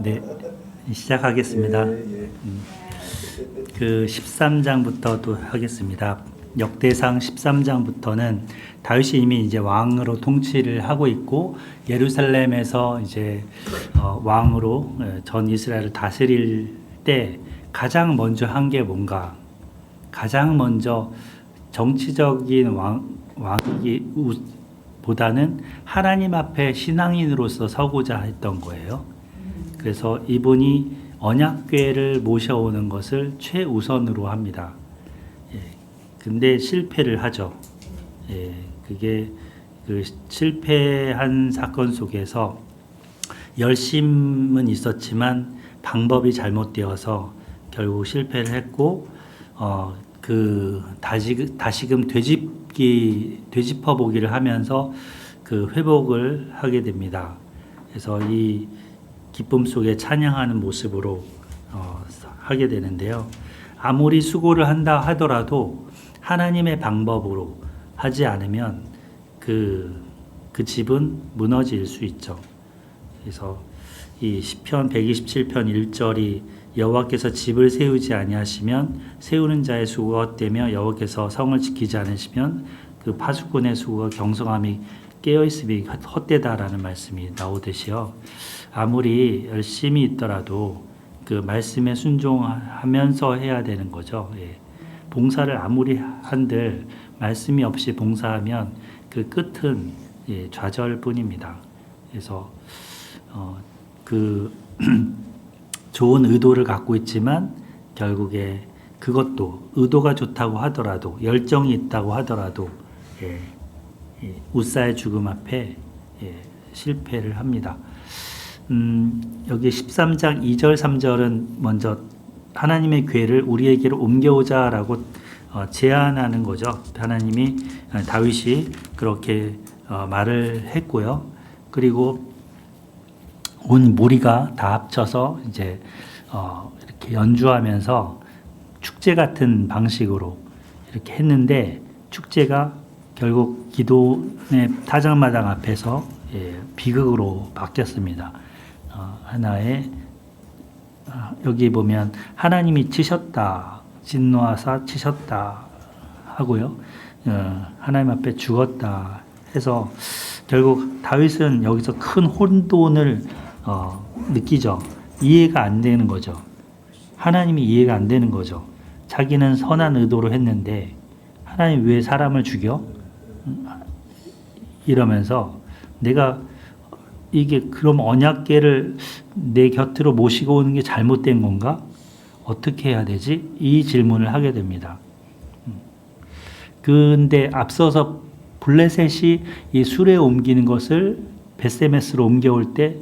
네, 시작하겠습니다. 그 13장부터 또 하겠습니다. 역대상 13장부터는 다윗이 이미 이제 왕으로 통치를 하고 있고 예루살렘에서 이제 왕으로 전 이스라엘을 다스릴 때 가장 먼저 한 게 뭔가? 가장 먼저 정치적인 왕이기 보다는 하나님 앞에 신앙인으로서 서고자 했던 거예요. 그래서 이분이 언약궤를 모셔오는 것을 최우선으로 합니다. 근데 실패를 하죠. 그게 그 실패한 사건 속에서 열심은 있었지만 방법이 잘못되어서 결국 실패를 했고, 다시금 되짚어보기를 하면서 그 회복을 하게 됩니다. 그래서 이 기쁨 속에 찬양하는 모습으로 하게 되는데요. 아무리 수고를 한다 하더라도 하나님의 방법으로 하지 않으면 그 집은 무너질 수 있죠. 그래서 이 시편 127편 1절이 여호와께서 집을 세우지 아니하시면 세우는 자의 수고가 헛되며 여호와께서 성을 지키지 않으시면 그 파수꾼의 수고가 경성함이 깨어있음이 헛되다라는 말씀이 나오듯이요. 아무리 열심히 있더라도 그 말씀에 순종하면서 해야 되는 거죠. 봉사를 아무리 한들 말씀이 없이 봉사하면 그 끝은 좌절뿐입니다. 그래서 좋은 의도를 갖고 있지만 결국에 그것도 의도가 좋다고 하더라도 열정이 있다고 하더라도 웃사의 죽음 앞에 실패를 합니다. 여기 13장 2절 3절은 먼저 하나님의 궤를 우리에게로 옮겨오자라고 제안하는 거죠. 하나님이 다윗이 그렇게 말을 했고요. 그리고 온 무리가 다 합쳐서 이제 이렇게 연주하면서 축제 같은 방식으로 이렇게 했는데 축제가 결국 기도의 타작마당 앞에서 비극으로 바뀌었습니다. 하나의 여기 보면 하나님이 치셨다, 진노하사 치셨다 하고요. 하나님 앞에 죽었다 해서 결국 다윗은 여기서 큰 혼돈을 느끼죠. 이해가 안 되는 거죠. 하나님이 이해가 안 되는 거죠. 자기는 선한 의도로 했는데 하나님 왜 사람을 죽여? 이러면서 내가 이게 그럼 언약궤를 내 곁으로 모시고 오는 게 잘못된 건가? 어떻게 해야 되지? 이 질문을 하게 됩니다. 근데 앞서서 블레셋이 이 수레에 옮기는 것을 벳세메스로 옮겨올 때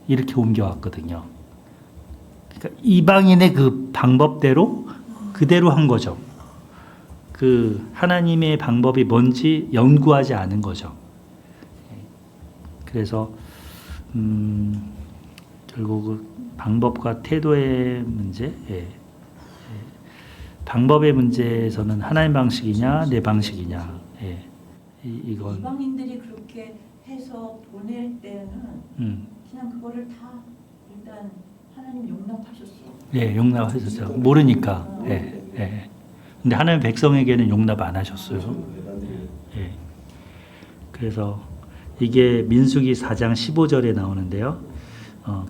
이렇게 옮겨왔거든요. 그러니까 이방인의 그 방법대로 그대로 한 거죠. 그 하나님의 방법이 뭔지 연구하지 않은 거죠. 그래서 결국 그 방법과 태도의 문제, 방법의 문제에서는 하나님 방식이냐 내 방식이냐, 이건 이방인들이 그렇게 해서 보낼 때는 그냥 그거를 다 일단 하나님 용납하셨어. 용납하셨죠. 모르니까. 근데 하나님 백성에게는 용납 안 하셨어요. 그래서 이게 민수기 4장 15절에 나오는데요.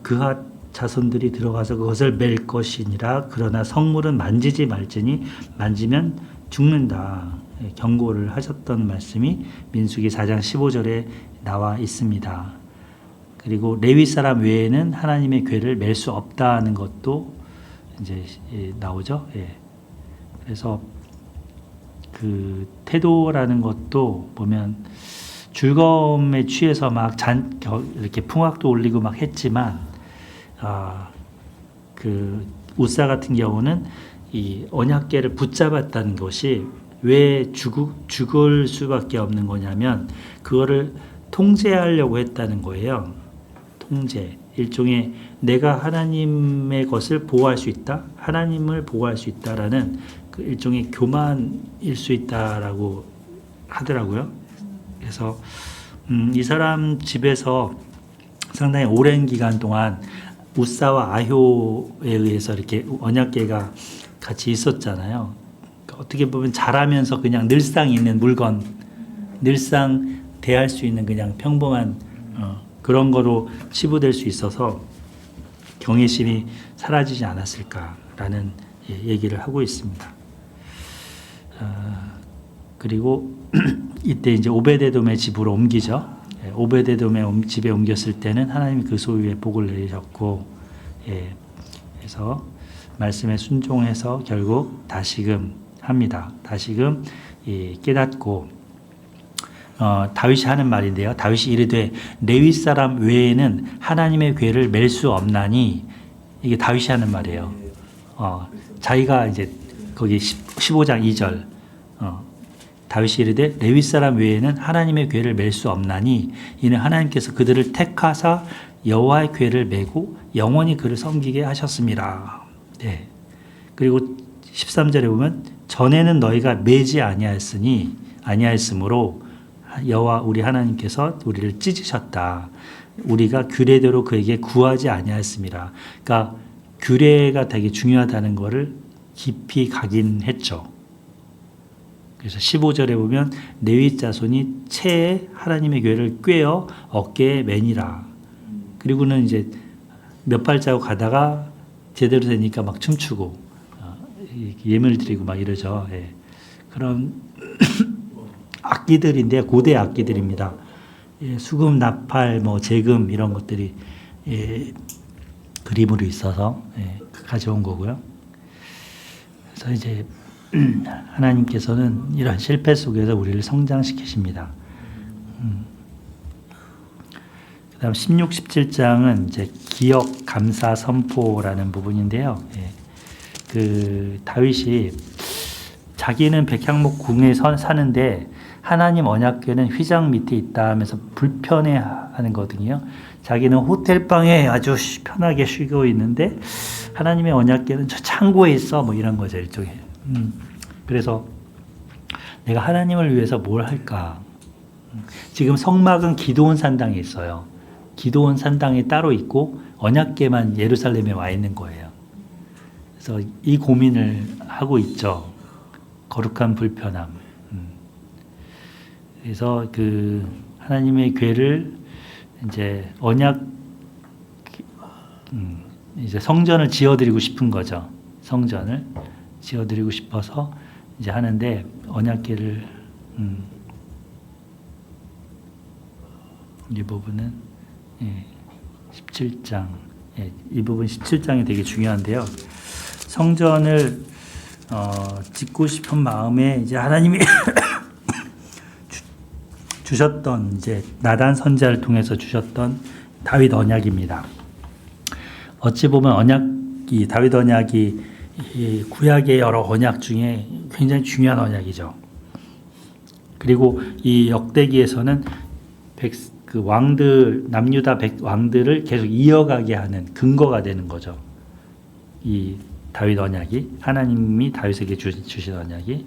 그핫 자손들이 들어가서 그것을 맬 것이니라. 그러나 성물은 만지지 말지니 만지면 죽는다. 경고를 하셨던 말씀이 민수기 4장 15절에 나와 있습니다. 그리고 레위 사람 외에는 하나님의 궤를 맬 수 없다는 것도 이제 나오죠. 그래서 그 태도라는 것도 보면 즐거움에 취해서 막 이렇게 풍악도 올리고 막 했지만, 그 웃사 같은 경우는 이 언약궤를 붙잡았다는 것이 왜 죽을 수밖에 없는 거냐면 그거를 통제하려고 했다는 거예요. 통제. 일종의 내가 하나님의 것을 보호할 수 있다, 하나님을 보호할 수 있다라는 그 일종의 교만일 수 있다라고 하더라고요. 그래서 이 사람 집에서 상당히 오랜 기간 동안 우사와 아효에 의해서 이렇게 언약궤가 같이 있었잖아요. 그러니까 어떻게 보면 자라면서 그냥 늘상 있는 물건, 늘상 대할 수 있는 그냥 평범한 그런 거로 치부될 수 있어서 경외심이 사라지지 않았을까라는 얘기를 하고 있습니다. 그리고 이때 이제 오베데돔의 집으로 옮기죠. 오베데돔의 집에 옮겼을 때는 하나님이 그 소유에 복을 내리셨고, 그래서 말씀에 순종해서 결국 다시금 합니다. 다시금 깨닫고 다윗이 하는 말인데요. 다윗이 이르되 레위 사람 외에는 하나님의 궤를 맬 수 없나니, 이게 다윗이 하는 말이에요. 자기가 이제 거기 15장 2절 다윗이 이르되 레위 사람 외에는 하나님의 궤를 맬 수 없나니 이는 하나님께서 그들을 택하사 여호와의 궤를 메고 영원히 그를 섬기게 하셨습니다. 네. 그리고 13절에 보면 전에는 너희가 매지 아니하였으므로 여호와 우리 하나님께서 우리를 찢으셨다. 우리가 규례대로 그에게 구하지 아니하였습니다. 그러니까 규례가 되게 중요하다는 것을 깊이 각인했죠. 그래서 15절에 보면 레위 자손이 채에 하나님의 궤를 꿰어 어깨에 매니라. 그리고는 이제 몇 발자국 가다가 제대로 되니까 막 춤추고 예물 드리고 막 이러죠. 그런 악기들인데 고대 악기들입니다. 수금, 나팔, 뭐 재금 이런 것들이 그림으로 있어서 가져온 거고요. 그래서 이제 하나님께서는 이런 실패 속에서 우리를 성장시키십니다. 그다음 16, 17장은 이제 기억 감사 선포라는 부분인데요. 그 다윗이 자기는 백향목 궁에 사는데 하나님 언약궤는 휘장 밑에 있다 하면서 불편해하는 거거든요. 자기는 호텔방에 아주 편하게 쉬고 있는데 하나님의 언약궤는 저 창고에 있어, 뭐 이런 거죠, 일종의. 그래서 내가 하나님을 위해서 뭘 할까? 지금 성막은 기드온 산당에 있어요. 기드온 산당이 따로 있고 언약궤만 예루살렘에 와 있는 거예요. 그래서 이 고민을 하고 있죠. 거룩한 불편함. 그래서 그 하나님의 궤를 이제 이제 성전을 지어드리고 싶은 거죠. 성전을 지어드리고 싶어서 이제 하는데 언약궤를 이 부분은 17장 이 부분 17장이 되게 중요한데요. 성전을 짓고 싶은 마음에 이제 하나님이 주셨던 이제 나단 선지자를 통해서 주셨던 다윗 언약입니다. 어찌 보면 이 다윗 언약이 이 구약의 여러 언약 중에 굉장히 중요한 언약이죠. 그리고 이 역대기에서는 그 왕들 남유다 왕들을 계속 이어가게 하는 근거가 되는 거죠. 이 다윗 언약이 하나님이 다윗에게 주신 언약이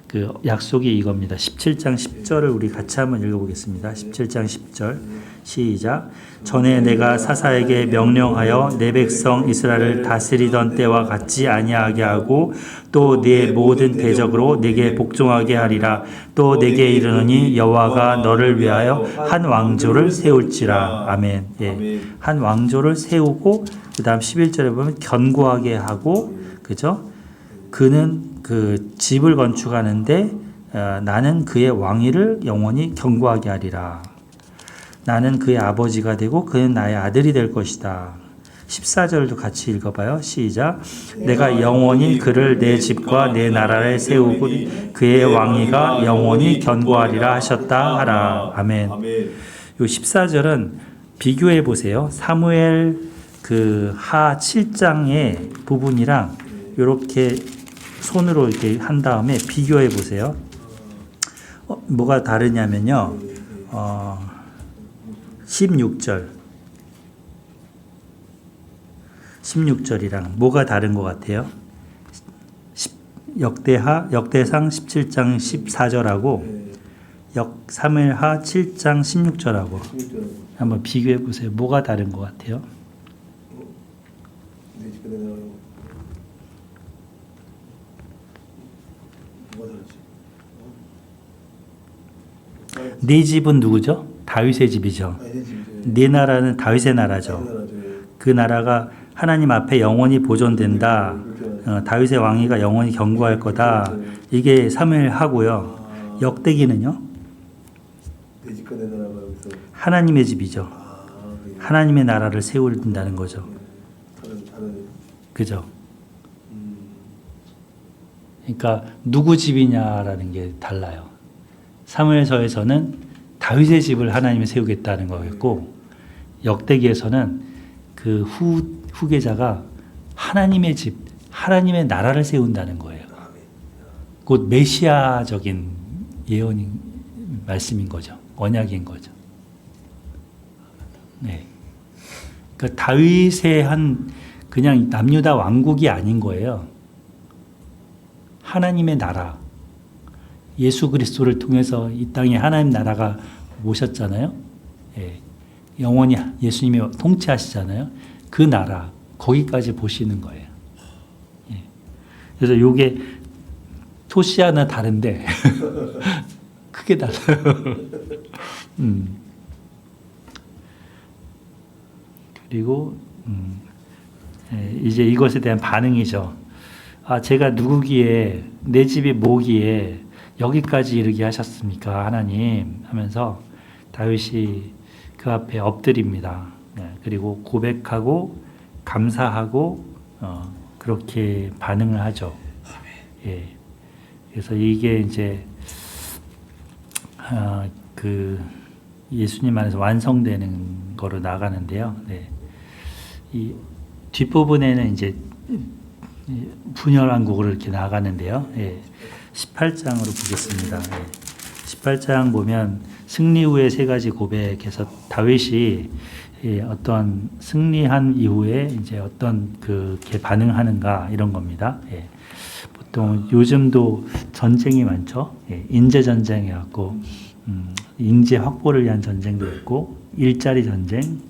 그 약속이 이겁니다. 17장 10절을 우리 같이 한번 읽어보겠습니다. 17장 10절 시작. 전에 내가 사사에게 명령하여 내 백성 이스라엘을 다스리던 때와 같지 아니하게 하고 또 네 모든 대적으로 내게 복종하게 하리라. 또 내게 이르노니 여호와가 너를 위하여 한 왕조를 세울지라. 아멘. 한 왕조를 세우고 그 다음 11절에 보면 견고하게 하고, 그죠? 그는 그 집을 건축하는데 나는 그의 왕위를 영원히 견고하게 하리라. 나는 그의 아버지가 되고 그는 나의 아들이 될 것이다. 14절도 같이 읽어봐요. 시작. 내가 영원히 그를 내 집과 내 나라를 세우고 그의 왕위가 영원히 견고하리라 하셨다 하라. 아멘. 요 14절은 비교해 보세요. 사무엘 그 하 7장의 부분이랑 이렇게 손으로 이렇게 한 다음에 비교해 보세요. 뭐가 다르냐면요. 16절이랑 뭐가 다른 것 같아요? 역대상 17장 14절하고 사무엘하 7장 16절하고 한번 비교해 보세요. 뭐가 다른 것 같아요? 네 집은 누구죠? 다윗의 집이죠. 네 나라는 다윗의 나라죠. 그 나라가 하나님 앞에 영원히 보존된다. 다윗의 왕위가 영원히 견고할 거다. 이게 사무엘하고요. 역대기는요. 하나님의 집이죠. 하나님의 나라를 세운다는 거죠. 그죠? 그러니까 누구 집이냐라는 게 달라요. 사무엘서에서는 다윗의 집을 하나님이 세우겠다는 거였고, 역대기에서는 그 후계자가 하나님의 집, 하나님의 나라를 세운다는 거예요. 곧 메시아적인 예언인 말씀인 거죠. 언약인 거죠. 네. 그러니까 다윗의 한 그냥 남유다 왕국이 아닌 거예요. 하나님의 나라. 예수 그리스도를 통해서 이 땅에 하나님 나라가 오셨잖아요. 예. 영원히 예수님이 통치하시잖아요. 그 나라, 거기까지 보시는 거예요. 예. 그래서 이게 토시아나 다른데 크게 달라요. 그리고 예, 이제 이것에 대한 반응이죠. 아, 제가 누구기에, 내 집이 뭐기에 여기까지 이르게 하셨습니까, 하나님? 하면서 다윗이 그 앞에 엎드립니다. 예, 그리고 고백하고 감사하고 그렇게 반응을 하죠. 예. 그래서 이게 이제 그 예수님 안에서 완성되는 거로 나가는데요. 네. 이 뒷부분에는 이제 분열왕국으로 이렇게 나가는데요. 예. 18장으로 보겠습니다. 예. 18장 보면 승리 후의 세 가지 고백에서 다윗이 어떤 승리한 이후에 이제 어떤 그게 반응하는가 이런 겁니다. 예. 보통 요즘도 전쟁이 많죠. 예. 인재 전쟁이 갖고 인재 확보를 위한 전쟁도 있고 일자리 전쟁,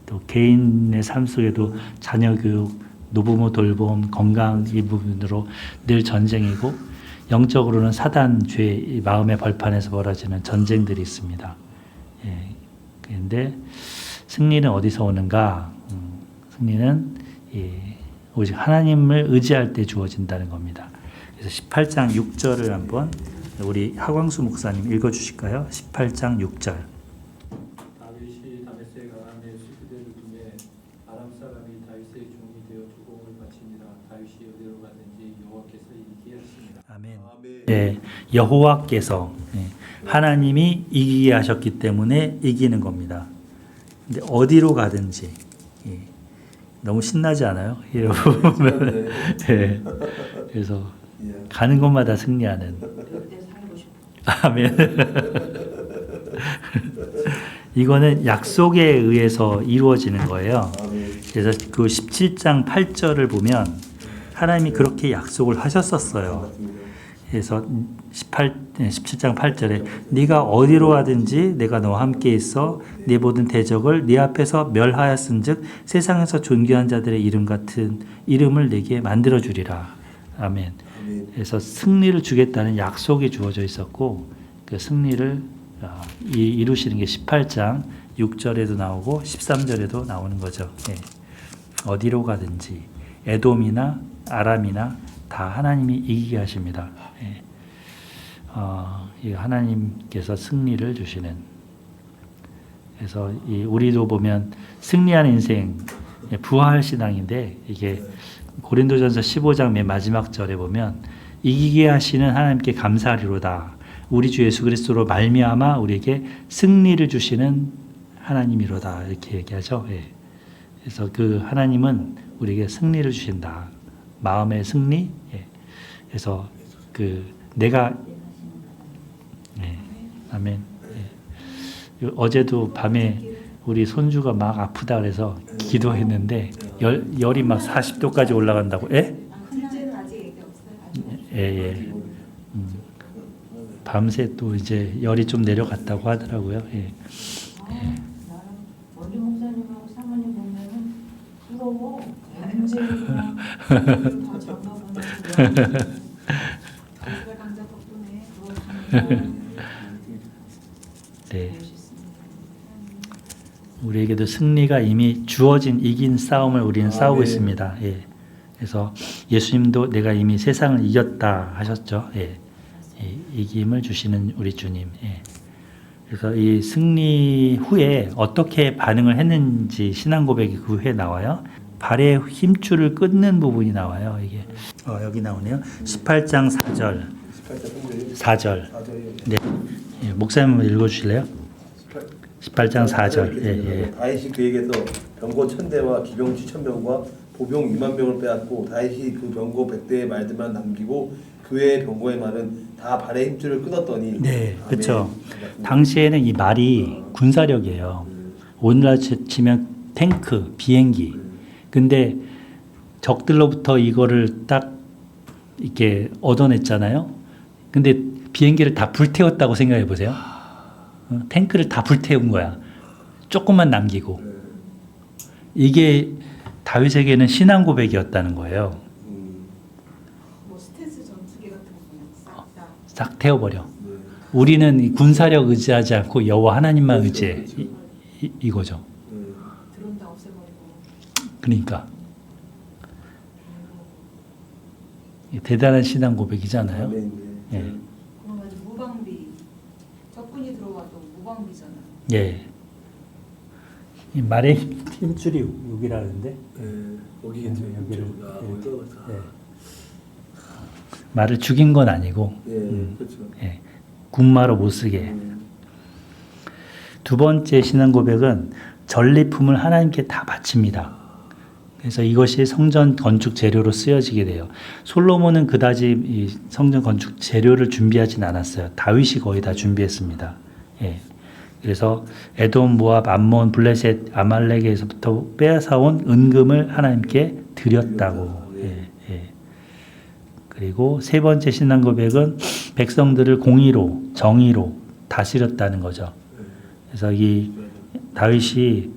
또 개인의 삶 속에도 자녀 교육, 노부모 돌봄, 건강 이 부분으로 늘 전쟁이고, 영적으로는 사단 죄 마음의 벌판에서 벌어지는 전쟁들이 있습니다. 예. 그런데 승리는 어디서 오는가? 승리는 오직 하나님을 의지할 때 주어진다는 겁니다. 그래서 18장 6절을 한번 우리 하광수 목사님 읽어주실까요? 18장 6절. 다윗이 다메섹 아람의 수비대를 두매 아람 사람이 다윗의 종이 되어 주공을 바치니라. 다윗이 어디로 가든지 여호와께서 이기게 하시니라. 아멘. 네, 여호와께서 하나님이 이기게 하셨기 때문에 이기는 겁니다. 근데 어디로 가든지 너무 신나지 않아요? 여러분. 네. 그래서 가는 곳마다 승리하는. 아멘. 이거는 약속에 의해서 이루어지는 거예요. 그래서 그 17장 8절을 보면 하나님이 그렇게 약속을 하셨었어요. 그래서 17장 8절에 네가 어디로 가든지 내가 너와 함께 있어 네 모든 대적을 네 앞에서 멸하였은즉 세상에서 존귀한 자들의 이름 같은 이름을 내게 만들어 주리라. 아멘. 그래서 승리를 주겠다는 약속이 주어져 있었고, 그 승리를 이루시는 게 18장 6절에도 나오고 13절에도 나오는 거죠. 예. 어디로 가든지 에돔이나 아람이나 다 하나님이 이기게 하십니다. 예. 이 하나님께서 승리를 주시는. 그래서 우리도 보면 승리하는 인생, 부활 신앙인데, 이게 고린도전서 15장 맨 마지막 절에 보면 이기게 하시는 하나님께 감사하리로다. 우리 주 예수 그리스도로 말미암아 우리에게 승리를 주시는 하나님이로다. 이렇게 얘기하죠. 예. 그래서 그 하나님은 우리에게 승리를 주신다. 마음의 승리. 예. 그래서 그 내가 아멘. 예. 어제도 밤에 우리 손주가 막 아프다 그래서 기도했는데 열이 막 40도까지 올라간다고. 예? 예. 밤새 또 이제 열이 좀 내려갔다고 하더라고요. 예. 원주 목사님하고 사모님 보면은 부러워. 완전히 그냥 다 장가보는 강자 덕분에 그렇습니다. 네. 우리에게도 승리가 이미 주어진 이긴 싸움을 우리는 싸우고 네. 있습니다. 예. 그래서 예수님도 내가 이미 세상을 이겼다 하셨죠. 예. 이김을 주시는 우리 주님. 예. 그래서 이 승리 후에 어떻게 반응을 했는지 신앙 고백이 그 후에 나와요. 발의 힘줄을 끊는 부분이 나와요. 이게 여기 나오네요. 18장 4절. 18장 4절. 4절이요. 네. 예, 목사님 한번 읽어주실래요? 18장 4절. 예. 다윗이 그에게서 병거 1000대와 기병 7000명과 보병 2만 명을 빼앗고 다윗이 그 병거 100대의 말들만 남기고 그 외의 병거의 말은 다 발의 힘줄을 끊었더니. 네, 아멘. 그렇죠. 당시에는 이 말이 군사력이에요. 오늘날 치면 탱크, 비행기. 근데 적들로부터 이거를 딱 이렇게 얻어냈잖아요. 근데 비행기를 다 불태웠다고 생각해 보세요. 탱크를 다 불태운 거야. 조금만 남기고. 이게 다윗에게는 신앙 고백이었다는 거예요. 뭐 스텔스 전투기 같은 거 싹 태워버려. 우리는 이 군사력 의지하지 않고 여호와 하나님만 의지해. 이거죠. 드론 다 없애버리고. 그러니까 대단한 신앙 고백이잖아요. 아멘. 예. 그러면 무방비. 적군이 들어와도 무방비잖아. 예. 이 말의 힘줄이 여기라는데 여기 여기를 예. 말을 죽인 건 아니고 그렇죠. 예. 군마로 못 쓰게. 두 번째 신앙 고백은 전리품을 하나님께 다 바칩니다. 그래서 이것이 성전 건축 재료로 쓰여지게 돼요. 솔로몬은 그다지 이 성전 건축 재료를 준비하진 않았어요. 다윗이 거의 다 준비했습니다. 예. 그래서 에돔, 모압, 암몬, 블레셋, 아말렉에서부터 빼앗아온 은금을 하나님께 드렸다고. 예. 그리고 세 번째 신앙 고백은 백성들을 공의로, 정의로 다스렸다는 거죠. 그래서 이 다윗이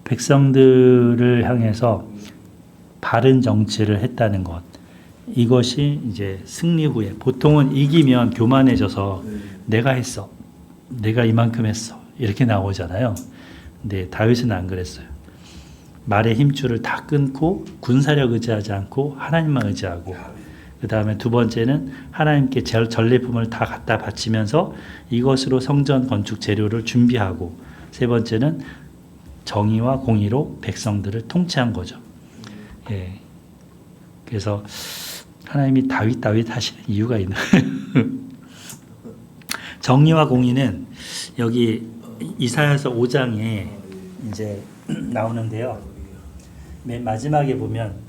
백성들을 향해서 바른 정치를 했다는 것. 이것이 이제 승리 후에 보통은 이기면 교만해져서 내가 했어. 내가 이만큼 했어. 이렇게 나오잖아요. 근데 다윗은 안 그랬어요. 말의 힘줄을 다 끊고 군사력 의지하지 않고 하나님만 의지하고 그 다음에 두 번째는 하나님께 전리품을 다 갖다 바치면서 이것으로 성전 건축 재료를 준비하고 세 번째는 정의와 공의로 백성들을 통치한 거죠. 예. 그래서 하나님이 다윗 하시는 이유가 있나? 정의와 공의는 여기 이사야서 5장에 이제 나오는데요. 맨 마지막에 보면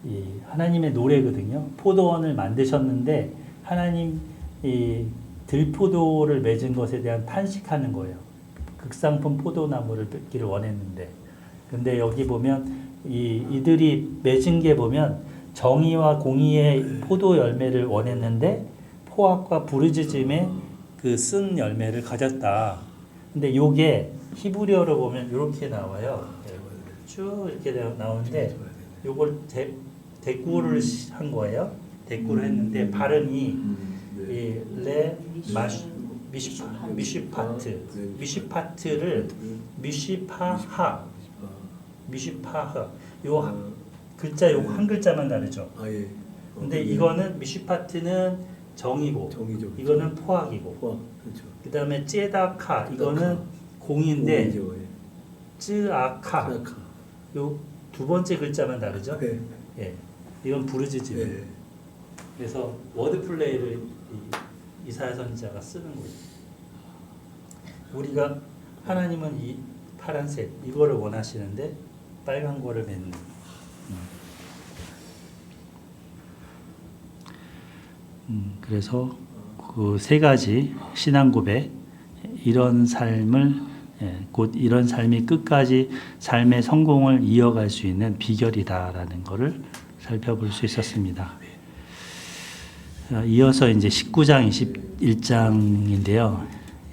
이 하나님의 노래거든요. 포도원을 만드셨는데 하나님 이 들포도를 맺은 것에 대한 탄식하는 거예요. 극상품 포도나무를 맺기를 원했는데, 근데 여기 보면 이들이 맺은 게 보면 정의와 공의의 포도 열매를 원했는데 포악과 부르짖음의 그 쓴 열매를 가졌다. 근데 요게 히브리어로 보면 이렇게 나와요. 쭉 이렇게 나오는데 요걸 대꾸를 한 거예요. 대꾸를 했는데 발음이 레 미슈파트를 미슈파하 요 글자 요 한 글자만 다르죠. 근데 이거는 미슈파트는 정이고 정의죠. 이거는 포악이고 그렇죠. 그다음에 째다카 이거는 공인데 쯔아카 요 두 번째 글자만 다르죠. 예, 이건 부르짖음. 그래서 워드 플레이를 이사야 선지자가 쓰는 거예요. 우리가 하나님은 이 파란색 이거를 원하시는데 빨간 거를 맺는. 그래서 그 세 가지 신앙 고백 이런 삶을 곧 이런 삶이 끝까지 삶의 성공을 이어갈 수 있는 비결이다라는 것을 살펴볼 수 있었습니다. 이어서 이제 19장, 21장인데요.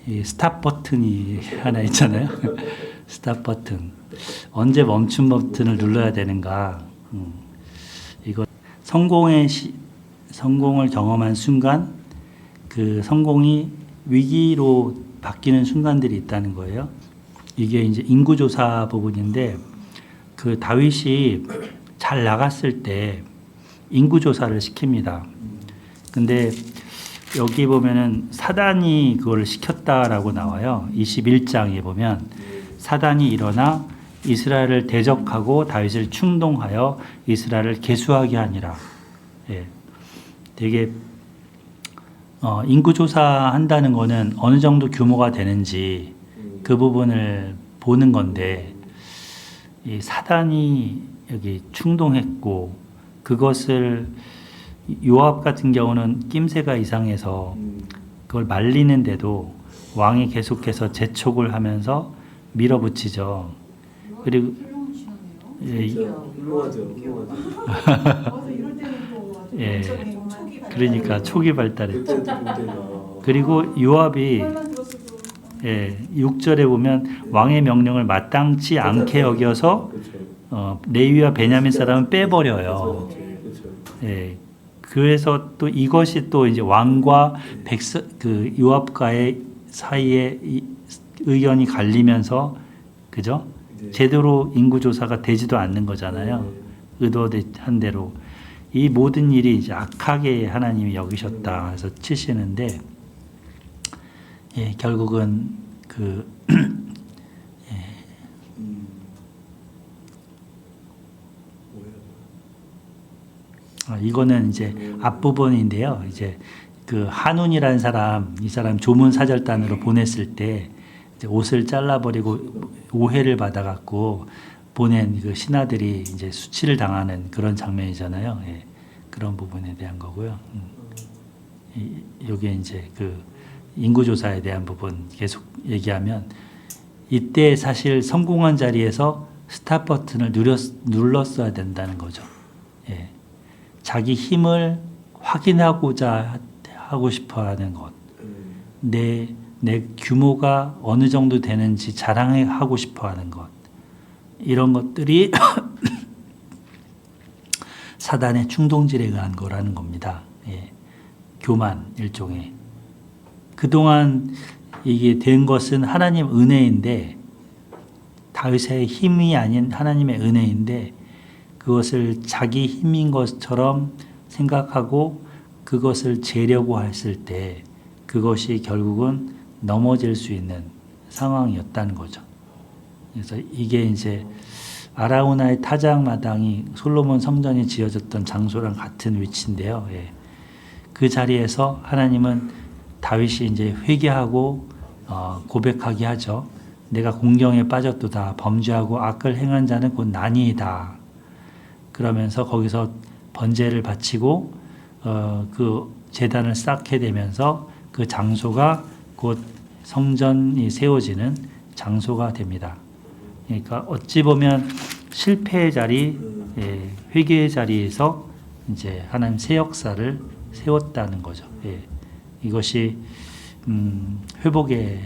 이 스탑 버튼이 하나 있잖아요. 스탑 버튼. 언제 멈춤 버튼을 눌러야 되는가? 이거 성공을 경험한 순간 그 성공이 위기로 바뀌는 순간들이 있다는 거예요. 이게 이제 인구조사 부분인데 그 다윗이 잘 나갔을 때 인구조사를 시킵니다. 근데 여기 보면은 사단이 그걸 시켰다라고 나와요. 21장에 보면 사단이 일어나 이스라엘을 대적하고 다윗을 충동하여 이스라엘을 계수하게 하니라. 예. 되게 인구조사 한다는 거는 어느 정도 규모가 되는지 그 부분을 보는 건데 이 사단이 여기 충동했고 그것을 요압 같은 경우는 낌새가 이상해서 그걸 말리는데도 왕이 계속해서 재촉을 하면서 밀어붙이죠. 그리고 훌륭한 신하네요. 예, 훌륭하죠. 맞아, 이럴 때는 또 아주 예. 영적인 초기 그러니까 초기 발달했죠. 그때도 그리고 요압이 말만 들었어도 예, 6절에 보면 왕의 명령을 마땅치 않게 여겨서 레위와 베냐민 사람은 빼버려요. 그렇죠. 예, 그래서 또 이것이 또 이제 왕과 그 요압과의 사이에 의견이 갈리면서 그죠? 제대로 인구 조사가 되지도 않는 거잖아요. 의도한 대로 이 모든 일이 이제 악하게 하나님이 여기셨다 해서 치시는데 예, 결국은 그 이거는 이제 앞부분인데요. 이제 그 한운이라는 사람, 이 사람 조문 사절단으로 보냈을 때 이제 옷을 잘라버리고 오해를 받아갖고 보낸 그 신하들이 이제 수치를 당하는 그런 장면이잖아요. 예, 그런 부분에 대한 거고요. 여기에 이제 그 인구조사에 대한 부분 계속 얘기하면 이때 사실 성공한 자리에서 스탑 버튼을 눌렀어야 된다는 거죠. 예. 자기 힘을 확인하고자 하고 싶어 하는 것. 내 규모가 어느 정도 되는지 자랑하고 싶어 하는 것. 이런 것들이 사단의 충동질에 의한 거라는 겁니다. 예. 교만 일종의. 그동안 이게 된 것은 하나님 은혜인데 다윗의 힘이 아닌 하나님의 은혜인데 그것을 자기 힘인 것처럼 생각하고 그것을 재려고 했을 때 그것이 결국은 넘어질 수 있는 상황이었다는 거죠. 그래서 이게 이제 아라우나의 타작마당이 솔로몬 성전이 지어졌던 장소랑 같은 위치인데요. 예. 그 자리에서 하나님은 다윗이 이제 회개하고 고백하게 하죠. 내가 공경에 빠졌도다. 범죄하고 악을 행한 자는 곧 나니이다. 그러면서 거기서 번제를 바치고 그 제단을 쌓게 되면서 그 장소가 곧 성전이 세워지는 장소가 됩니다. 그러니까 어찌 보면 실패의 자리, 예, 회개의 자리에서 이제 하나님 새 역사를 세웠다는 거죠. 예. 이것이 회복의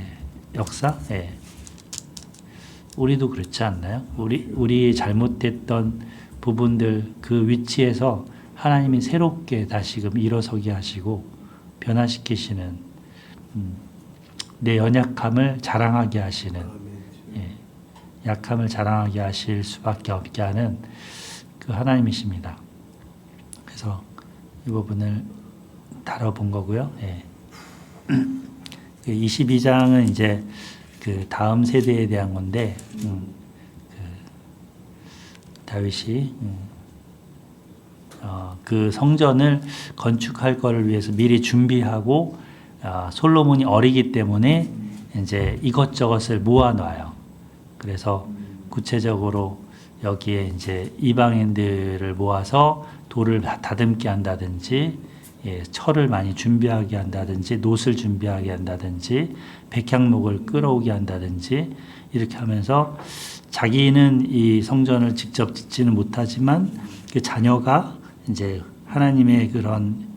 역사. 예. 우리도 그렇지 않나요? 우리 잘못됐던 부분들 그 위치에서 하나님이 새롭게 다시금 일어서게 하시고 변화시키시는 내 연약함을 자랑하게 하시는 예, 약함을 자랑하게 하실 수밖에 없게 하는 그 하나님이십니다. 그래서 이 부분을 다뤄본 거고요. 예. 22장은 이제 그 다음 세대에 대한 건데 다윗이 그 성전을 건축할 것을 위해서 미리 준비하고 솔로몬이 어리기 때문에 이제 이것저것을 모아놔요. 그래서 구체적으로 여기에 이제 이방인들을 모아서 돌을 다듬게 한다든지, 예, 철을 많이 준비하게 한다든지, 노를 준비하게 한다든지, 백향목을 끌어오게 한다든지 이렇게 하면서 자기는 이 성전을 직접 짓지는 못하지만 그 자녀가 이제 하나님의 그런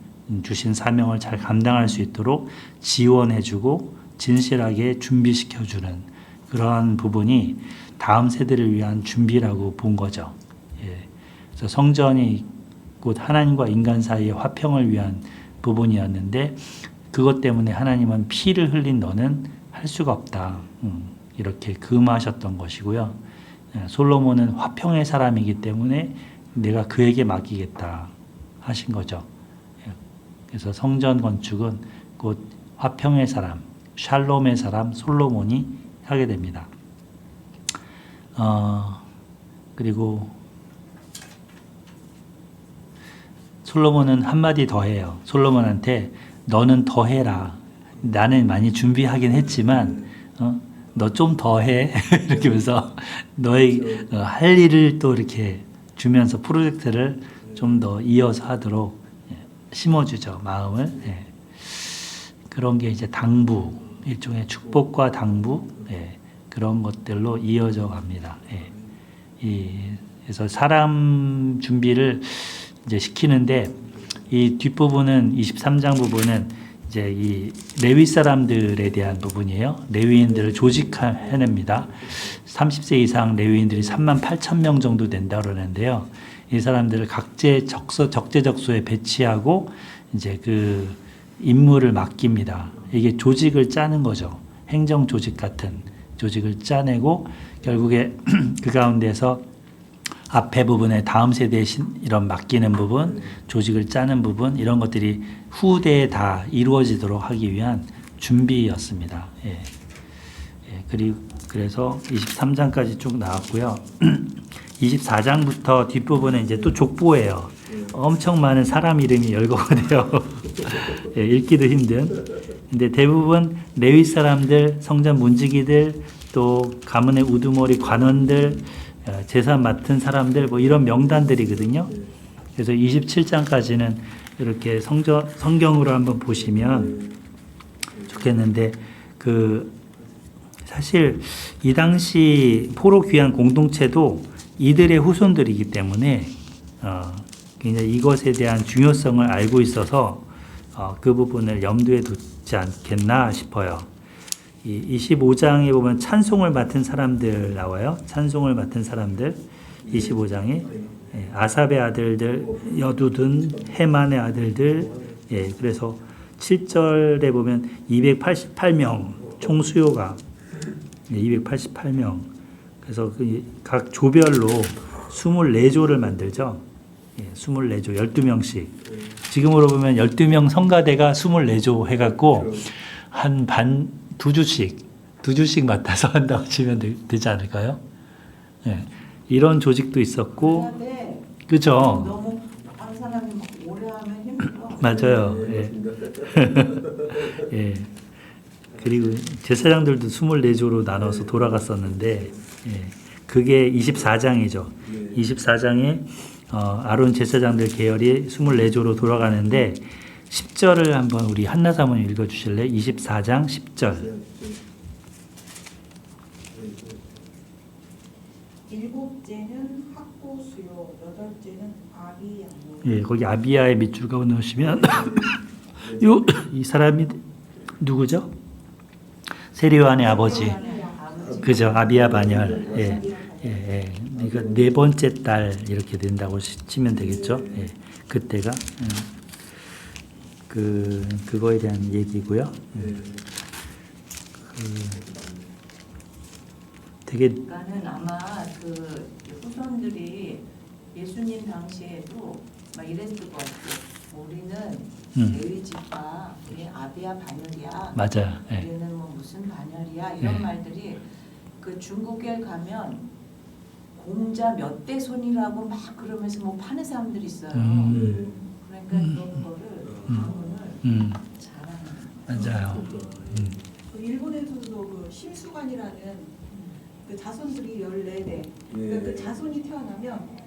주신 사명을 잘 감당할 수 있도록 지원해주고 진실하게 준비시켜주는 그러한 부분이 다음 세대를 위한 준비라고 본 거죠. 예. 그래서 성전이 곧 하나님과 인간 사이의 화평을 위한 부분이었는데 그것 때문에 하나님은 피를 흘린 너는 할 수가 없다. 이렇게 금하셨던 것이고요. 솔로몬은 화평의 사람이기 때문에 내가 그에게 맡기겠다 하신 거죠. 그래서 성전 건축은 곧 화평의 사람, 샬롬의 사람 솔로몬이 하게 됩니다. 그리고 솔로몬은 한마디 더 해요. 솔로몬한테 너는 더 해라. 나는 많이 준비하긴 했지만 너 좀 더 해. 이렇게 하면서 너의 할 일을 또 이렇게 주면서 프로젝트를 좀 더 이어서 하도록 심어주죠. 마음을. 그런 게 이제 당부, 일종의 축복과 당부 그런 것들로 이어져 갑니다. 그래서 사람 준비를 이제 시키는데 이 뒷부분은 23장 부분은 이제 이 레위 사람들에 대한 부분이에요. 레위인들을 조직해냅니다. 30세 이상 레위인들이 38,000명 정도 된다 그러는데요. 이 사람들을 적재적소에 배치하고 이제 그 임무를 맡깁니다. 이게 조직을 짜는 거죠. 행정 조직 같은 조직을 짜내고 결국에 그 가운데서 앞에 부분에 다음 세대에 이런 맡기는 부분, 조직을 짜는 부분 이런 것들이 후대에 다 이루어지도록 하기 위한 준비였습니다. 그래서 23장까지 쭉 나왔고요. 24장부터 뒷부분은 이제 또 족보예요. 엄청 많은 사람 이름이 열거가 돼요. 읽기도 힘든. 근데 대부분 레위 사람들, 성전 문지기들, 또 가문의 우두머리 관원들, 제사 맡은 사람들 뭐 이런 명단들이거든요. 그래서 27장까지는 이렇게 성경으로 한번 보시면 좋겠는데 사실 이 당시 포로 귀환 공동체도 이들의 후손들이기 때문에 굉장히 이것에 대한 중요성을 알고 있어서 그 부분을 염두에 두지 않겠나 싶어요. 이 25장에 보면 찬송을 맡은 사람들 나와요. 찬송을 맡은 사람들 25장에 아삽의 아들들, 여두둔, 헤만의 아들들. 그래서 7절에 보면 288명 총 수요가 288명. 그래서 각 조별로 24조를 만들죠. 24조, 12명씩. 지금으로 보면 12명 성가대가 24조 해갖고 두 주씩 맡아서 한다고 치면 되지 않을까요? 이런 조직도 있었고, 그죠? 너무 한 사람이 막 오래 하면 힘들어. 맞아요. 그리고 제사장들도 24조로 나눠서 돌아갔었는데, 그게 24장이죠. 24장에 아론 제사장들 계열이 24조로 돌아가는데 10절을 한번 우리 한나 사모님 읽어주실래요? 24장 10절. 7째는 학고수요, 8째는 아비야. 거기 아비야의 밑줄 그어 넣으시면 이 사람이 누구죠? 세리완의 아버지. 그죠? 아비야 반열. 그러니까 네 번째 딸 이렇게 된다고 치면 되겠죠? 그때가 그거에 대한 얘기고요. 되게 그러니까는 아마 그 후손들이 예수님 당시에도 막 이랬을 것 같아요. 우리는 레위 집파, 우리 아비야 반열이야. 맞아요. 우리는 뭐 무슨 반열이야 이런 말들이 그 중국에 가면 공자 몇 대 손이라고 막 그러면서 뭐 파는 사람들이 있어요. 그러니까 그런 거를 방문을 잘하는. 맞아요. 그 일본에서도 그 심수관이라는 그 자손들이 14대. 그러니까 그 자손이 태어나면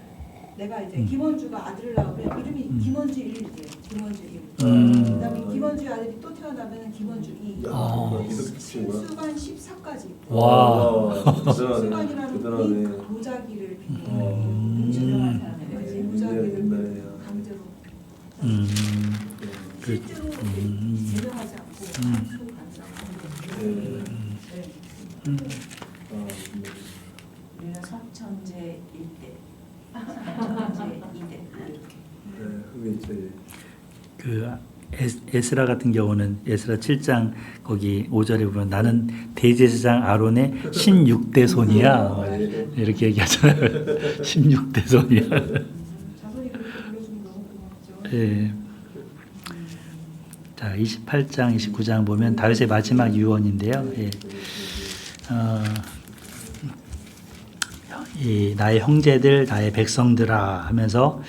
내가 이제 김원주가 아들을 낳으면 이름이 김원주 1이지. 김원주 1. 그다음에 김원주 아들이 또 태어나면 김원주 2. 심수관 14까지. 와. 심수관이라는 그 도자기를 비롯한 유명한 사람이에요. 도자기를 강제로 실제로 제명하지 않고 강제로 우리는 석천제 1대, 석천제 2대 이렇게. 그게 이제 그 에스라 같은 경우는 에스라 7장 거기 5절에 보면 나는 대제사장 아론의 16대 손이야. 이렇게 얘기하잖아요. 16대 손이야. 자손이 그렇게 불러주면 너무 고맙죠. 예. 자, 28장, 29장 보면 다윗의 마지막 유언인데요. 예. 이 나의 형제들, 나의 백성들아 하면서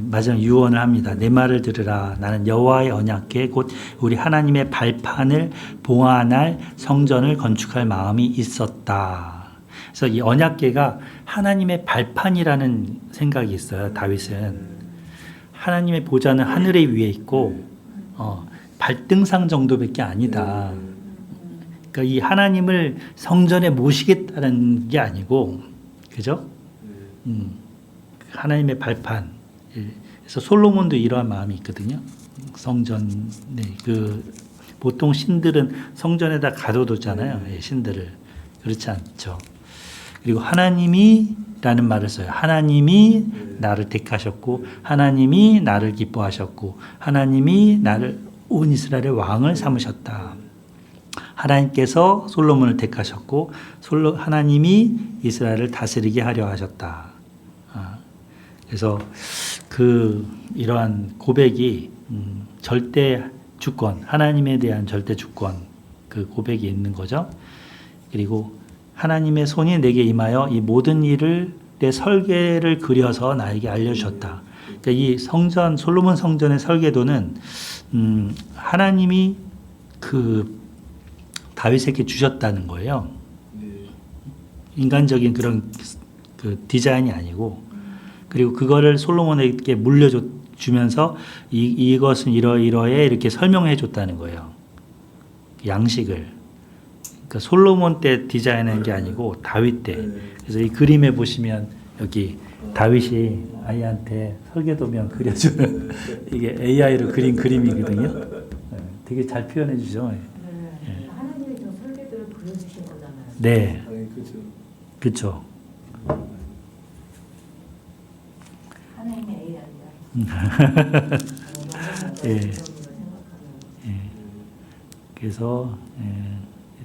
마지막 유언을 합니다. 내 말을 들으라. 나는 여호와의 언약궤 곧 우리 하나님의 발판을 보완할 성전을 건축할 마음이 있었다. 그래서 이 언약궤가 하나님의 발판이라는 생각이 있어요. 다윗은 하나님의 보좌는 하늘에 위에 있고 발등상 정도밖에 아니다. 그러니까 이 하나님을 성전에 모시겠다는 게 아니고, 그죠? 하나님의 발판. 그래서 솔로몬도 이러한 마음이 있거든요. 성전, 보통 신들은 성전에다 가둬두잖아요. 신들을. 그렇지 않죠. 그리고 하나님이라는 말을 써요. 하나님이 나를 택하셨고, 하나님이 나를 기뻐하셨고, 하나님이 나를 온 이스라엘의 왕을 삼으셨다. 하나님께서 솔로몬을 택하셨고 하나님이 이스라엘을 다스리게 하려 하셨다. 그래서 이러한 고백이 절대 주권, 하나님에 대한 절대 주권, 그 고백이 있는 거죠. 그리고 하나님의 손이 내게 임하여 이 모든 일을 내 설계를 그려서 나에게 알려주셨다. 그러니까 이 성전, 솔로몬 성전의 설계도는 하나님이 다윗에게 주셨다는 거예요. 인간적인 그런 디자인이 아니고, 그리고 그거를 솔로몬에게 물려주면서 이것은 이러이러해 이렇게 설명해 줬다는 거예요. 양식을. 그러니까 솔로몬 때 디자인한 게 아니고 다윗 때. 그래서 이 그림에 보시면 여기 다윗이 아이한테 설계도면 그려주는 이게 AI로 그린 그림이거든요. 되게 잘 표현해 주죠. 하나님이 저 설계도를 그려주신 거잖아요. 네. 그렇죠. 그렇죠. 하나님의 AI야. 예. 예. 그래서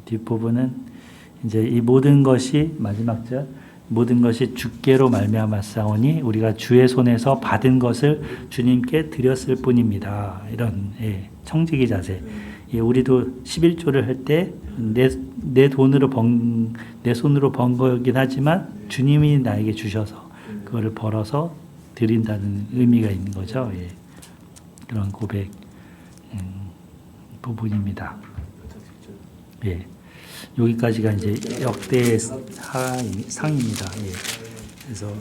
뒷부분은 이제 이 모든 것이 마지막 절 모든 것이 주께로 말미암았사오니 우리가 주의 손에서 받은 것을 주님께 드렸을 뿐입니다. 이런 청지기 자세. 우리도 11조를 할 때 내 손으로 번 거긴 하지만 주님이 나에게 주셔서 그거를 벌어서 드린다는 의미가 있는 거죠. 그런 고백 부분입니다. 예. 여기까지가 이제 역대 상입니다. 그래서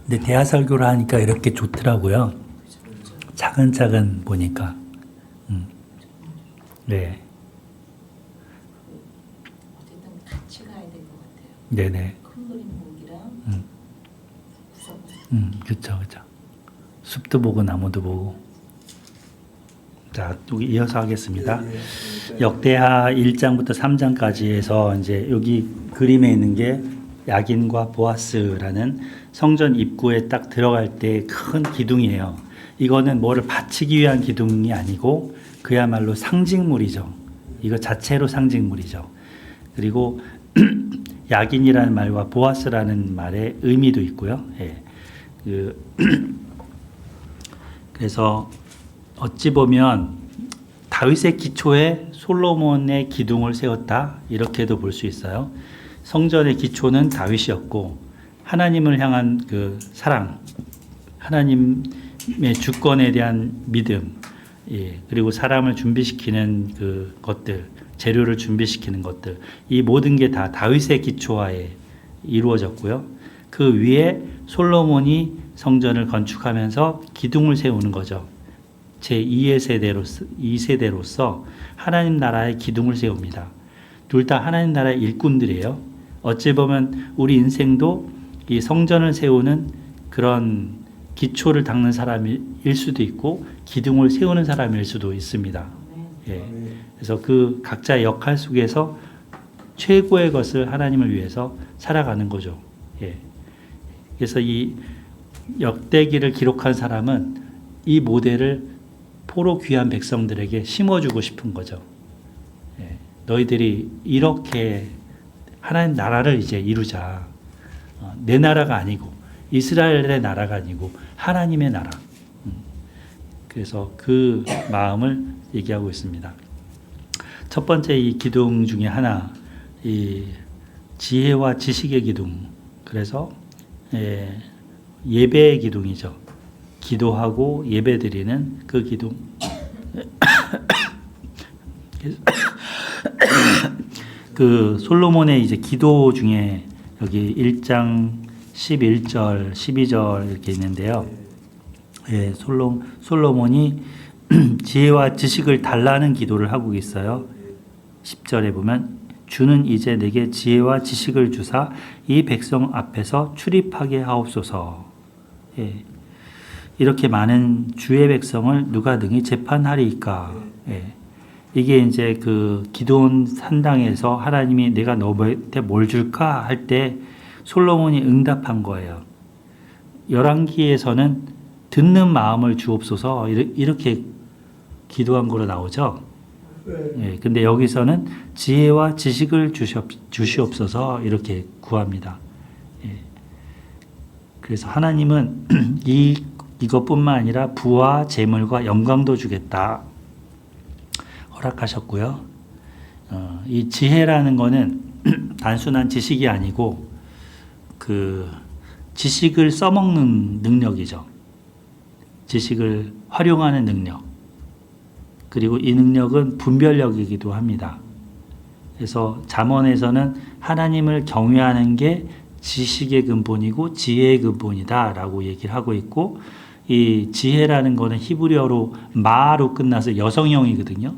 근데 대하설교를 하니까 이렇게 좋더라고요. 차근차근 보니까. 네. 어쨌든 같이 가야 될 것 같아요. 네네. 큰 그림 보기랑 구석. 그렇죠, 그렇죠. 숲도 보고 나무도 보고. 자, 여기 이어서 하겠습니다. 역대하 1장부터 3장까지 해서 이제 여기 그림에 있는 게 야긴과 보아스라는 성전 입구에 딱 들어갈 때 큰 기둥이에요. 이거는 뭐를 바치기 위한 기둥이 아니고 그야말로 상징물이죠. 이거 자체로 상징물이죠. 그리고 야긴이라는 말과 보아스라는 말의 의미도 있고요. 그래서 어찌 보면 다윗의 기초에 솔로몬의 기둥을 세웠다 이렇게도 볼 수 있어요. 성전의 기초는 다윗이었고 하나님을 향한 그 사랑, 하나님의 주권에 대한 믿음, 그리고 사람을 준비시키는 그 것들, 재료를 준비시키는 것들, 이 모든 게 다 다윗의 기초하에 이루어졌고요. 그 위에 솔로몬이 성전을 건축하면서 기둥을 세우는 거죠. 제2세대로서 하나님 나라의 기둥을 세웁니다. 둘 다 하나님 나라의 일꾼들이에요. 어찌 보면 우리 인생도 이 성전을 세우는 그런 기초를 닦는 사람일 수도 있고 기둥을 세우는 사람일 수도 있습니다. 그래서 그 각자의 역할 속에서 최고의 것을 하나님을 위해서 살아가는 거죠. 그래서 이 역대기를 기록한 사람은 이 모델을 포로 귀한 백성들에게 심어주고 싶은 거죠. 예, 너희들이 이렇게 하나님 나라를 이제 이루자. 내 나라가 아니고 이스라엘의 나라가 아니고 하나님의 나라. 그래서 그 마음을 얘기하고 있습니다. 첫 번째 이 기둥 중에 하나, 이 지혜와 지식의 기둥. 그래서 예배의 기둥이죠. 기도하고 예배드리는 그 기둥. 그 솔로몬의 이제 기도 중에 여기 1장 11절, 12절 이렇게 있는데요. 예, 솔로몬이 지혜와 지식을 달라는 기도를 하고 있어요. 10절에 보면 주는 이제 내게 지혜와 지식을 주사 이 백성 앞에서 출입하게 하옵소서. 예, 이렇게 많은 주의 백성을 누가 능히 재판하리이까. 예, 이게 이제 그 기도원 산당에서 하나님이 내가 너한테 뭘 줄까 할 때 솔로몬이 응답한 거예요. 열왕기에서는 듣는 마음을 주옵소서 이렇게 기도한 거로 나오죠. 예, 근데 여기서는 지혜와 지식을 주시옵소서 이렇게 구합니다. 예, 그래서 하나님은 이것뿐만 아니라 부와 재물과 영광도 주겠다 허락하셨고요. 이 지혜라는 거는 단순한 지식이 아니고 그 지식을 써먹는 능력이죠. 지식을 활용하는 능력. 그리고 이 능력은 분별력이기도 합니다. 그래서 잠언에서는 하나님을 경외하는 게 지식의 근본이고 지혜의 근본이다라고 얘기를 하고 있고, 이 지혜라는 거는 히브리어로 마로 끝나서 여성형이거든요.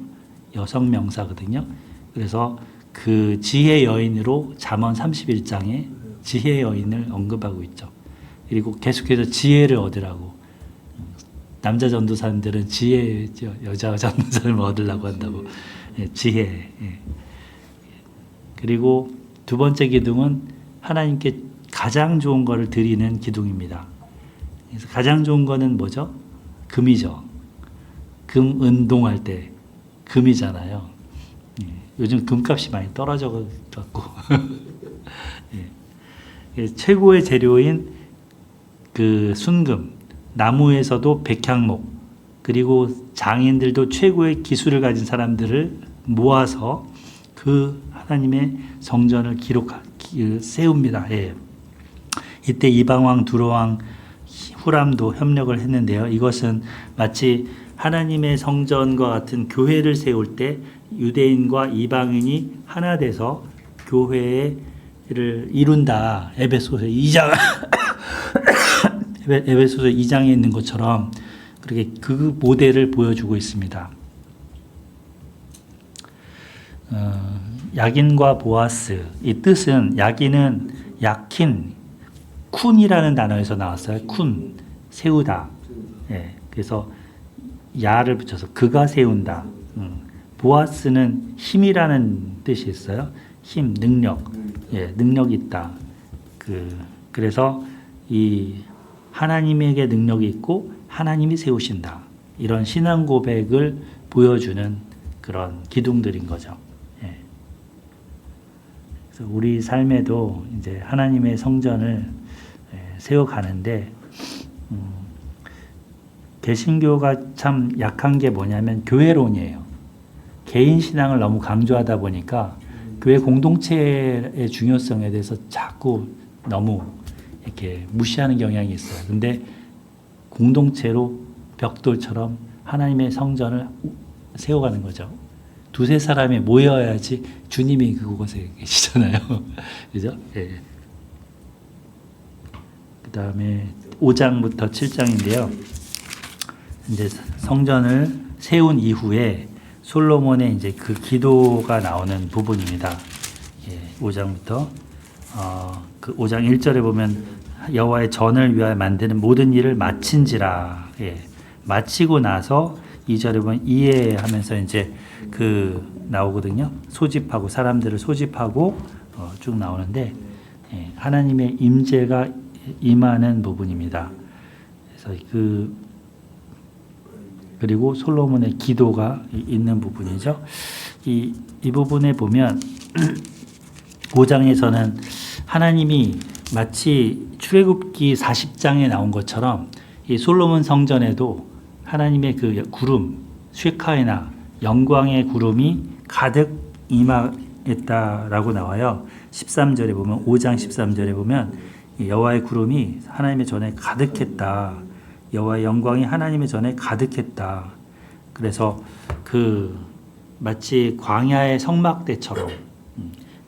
여성 명사거든요. 그래서 그 지혜 여인으로 잠언 31장에 지혜 여인을 언급하고 있죠. 그리고 계속해서 지혜를 얻으라고. 남자 전도사님들은 지혜, 여자 전도사님을 얻으려고 한다고. 예, 지혜. 예. 그리고 두 번째 기둥은 하나님께 가장 좋은 것을 드리는 기둥입니다. 그래서 가장 좋은 거는 뭐죠? 금이죠. 금 은동할 때 금이잖아요. 예. 요즘 금값이 많이 떨어져 갖고 예. 최고의 재료인 그 순금, 나무에서도 백향목, 그리고 장인들도 최고의 기술을 가진 사람들을 모아서 그 하나님의 성전을 세웁니다. 예. 이때 이방왕, 두로왕, 후람도 협력을 했는데요. 이것은 마치 하나님의 성전과 같은 교회를 세울 때 유대인과 이방인이 하나 돼서 교회를 이룬다. 에베소서 2장 에베소서 2장에 있는 것처럼 그렇게 그 모델을 보여주고 있습니다. 야긴과 보아스, 이 뜻은 야긴은 야킨, 쿤이라는 단어에서 나왔어요. 쿤, 세우다. 예, 그래서 야를 붙여서 그가 세운다. 보아스는 힘이라는 뜻이 있어요. 힘, 능력. 예, 능력이 있다. 그래서 이 하나님에게 능력이 있고 하나님이 세우신다. 이런 신앙 고백을 보여주는 그런 기둥들인 거죠. 예. 그래서 우리 삶에도 이제 하나님의 성전을 세워가는데 개신교가 참 약한 게 뭐냐면 교회론이에요. 개인 신앙을 너무 강조하다 보니까 교회 공동체의 중요성에 대해서 자꾸 너무 이렇게 무시하는 경향이 있어요. 근데 공동체로 벽돌처럼 하나님의 성전을 세워가는 거죠. 두세 사람이 모여야지 주님이 그곳에 계시잖아요. 그죠? 예. 그 다음에 5장부터 7장인데요. 이제 성전을 세운 이후에 솔로몬의 이제 그 기도가 나오는 부분입니다. 예, 5장부터 그 5장 1절에 보면 여호와의 전을 위하여 만드는 모든 일을 마친지라. 예, 마치고 나서 2절에 보면 이해하면서 이제 그 나오거든요. 소집하고 사람들을 소집하고 쭉 나오는데 예, 하나님의 임재가 임하는 부분입니다. 그래서 그리고 솔로몬의 기도가 있는 부분이죠. 이 부분에 보면 5장에서는 하나님이 마치 출애굽기 40장에 나온 것처럼 이 솔로몬 성전에도 하나님의 그 구름, 쉐카이나 영광의 구름이 가득 임하였다라고 나와요. 13절에 보면 5장 13절에 보면 여호와의 구름이 하나님의 전에 가득했다. 여호와의 영광이 하나님의 전에 가득했다. 그래서 마치 광야의 성막대처럼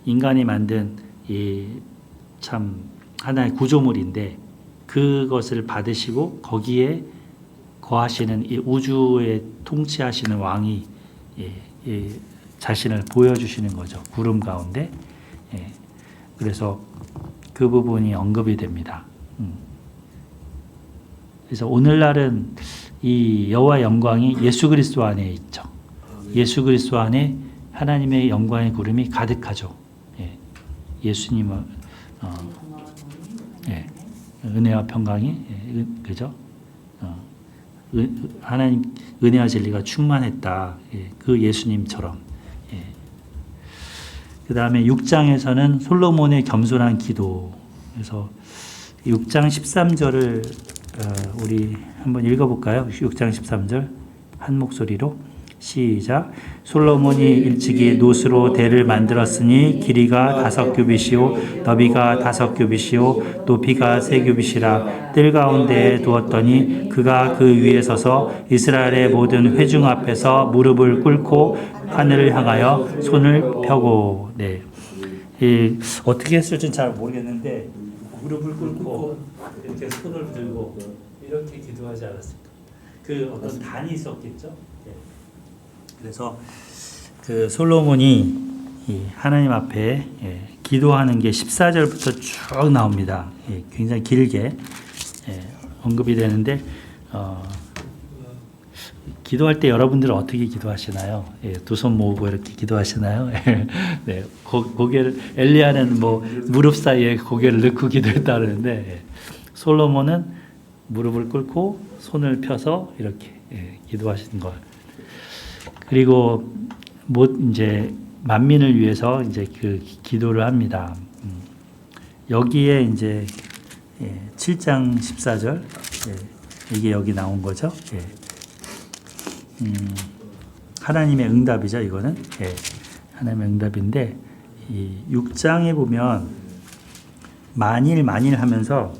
인간이 만든 이 참 하나의 구조물인데 그것을 받으시고 거기에 거하시는 이 우주에 통치하시는 왕이 자신을 보여주시는 거죠. 구름 가운데. 그래서 그 부분이 언급이 됩니다. 그래서 오늘날은 이 여호와 영광이 예수 그리스도 안에 있죠. 예수 그리스도 안에 하나님의 영광의 구름이 가득하죠. 예수님은 은혜와 평강이 그죠? 하나님 은혜와 진리가 충만했다. 그 예수님처럼. 그 다음에 6장에서는 솔로몬의 겸손한 기도. 그래서 6장 13절을 우리 한번 읽어볼까요? 6장 13절 한 목소리로 시작. 솔로몬이 일찍이 노스로 대를 만들었으니 길이가 5규빗이요 너비가 5규빗이요 높이가 3규빗이라 뜰 가운데에 두었더니 그가 그 위에 서서 이스라엘의 모든 회중 앞에서 무릎을 꿇고 하늘을 향하여 손을 펴고. 네. 어떻게 했을지는 잘 모르겠는데 무릎을 꿇고 이렇게 손을 들고 이렇게 기도하지 않았을까? 그 어떤 단이 있었겠죠. 네. 그래서 그 솔로몬이 하나님 앞에 기도하는 게 14절부터 쭉 나옵니다. 굉장히 길게 언급이 되는데 기도할 때 여러분들은 어떻게 기도하시나요? 두 손 모으고 이렇게 기도하시나요? 네, 고개를 엘리야는 뭐 무릎 사이에 고개를 넣고 기도했다 그러는데 솔로몬은 무릎을 꿇고 손을 펴서 이렇게 기도하시는 걸. 그리고 이제 만민을 위해서 이제 그 기도를 합니다. 여기에 이제 7장 14절 이게 여기 나온 거죠. 하나님의 응답이죠. 이거는 하나님의 응답인데 이 6장에 보면 만일 하면서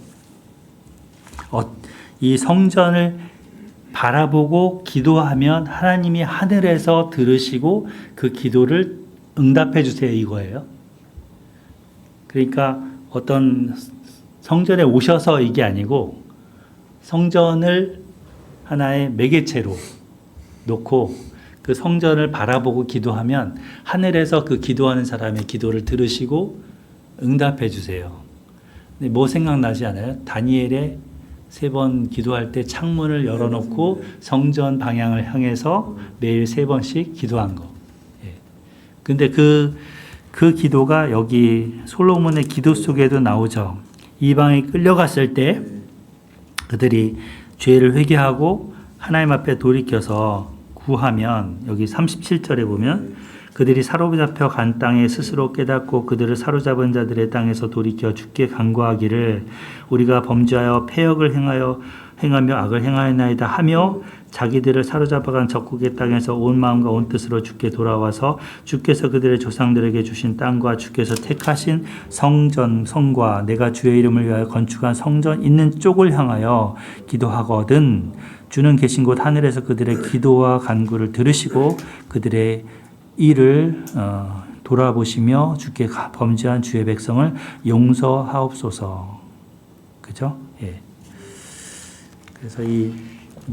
이 성전을 바라보고 기도하면 하나님이 하늘에서 들으시고 그 기도를 응답해 주세요 이거예요. 그러니까 어떤 성전에 오셔서 이게 아니고 성전을 하나의 매개체로 놓고 그 성전을 바라보고 기도하면 하늘에서 그 기도하는 사람의 기도를 들으시고 응답해 주세요. 근데 뭐 생각나지 않아요? 다니엘의 3번 기도할 때 창문을 열어놓고 성전 방향을 향해서 매일 3번씩 기도한 거. 근데 그 기도가 여기 솔로몬의 기도 속에도 나오죠. 이방에 끌려갔을 때 그들이 죄를 회개하고 하나님 앞에 돌이켜서 구하면 여기 37절에 보면 그들이 사로잡혀 간 땅에 스스로 깨닫고 그들을 사로잡은 자들의 땅에서 돌이켜 주께 간구하기를 우리가 범죄하여 패역을 행하며 악을 행하였나이다 하며 자기들을 사로잡아간 적국의 땅에서 온 마음과 온 뜻으로 주께 돌아와서 주께서 그들의 조상들에게 주신 땅과 주께서 택하신 성과 내가 주의 이름을 위하여 건축한 성전 있는 쪽을 향하여 기도하거든 주는 계신 곳 하늘에서 그들의 기도와 간구를 들으시고 그들의 일을 돌아보시며 주께 범죄한 주의 백성을 용서하옵소서. 그죠? 그래서 이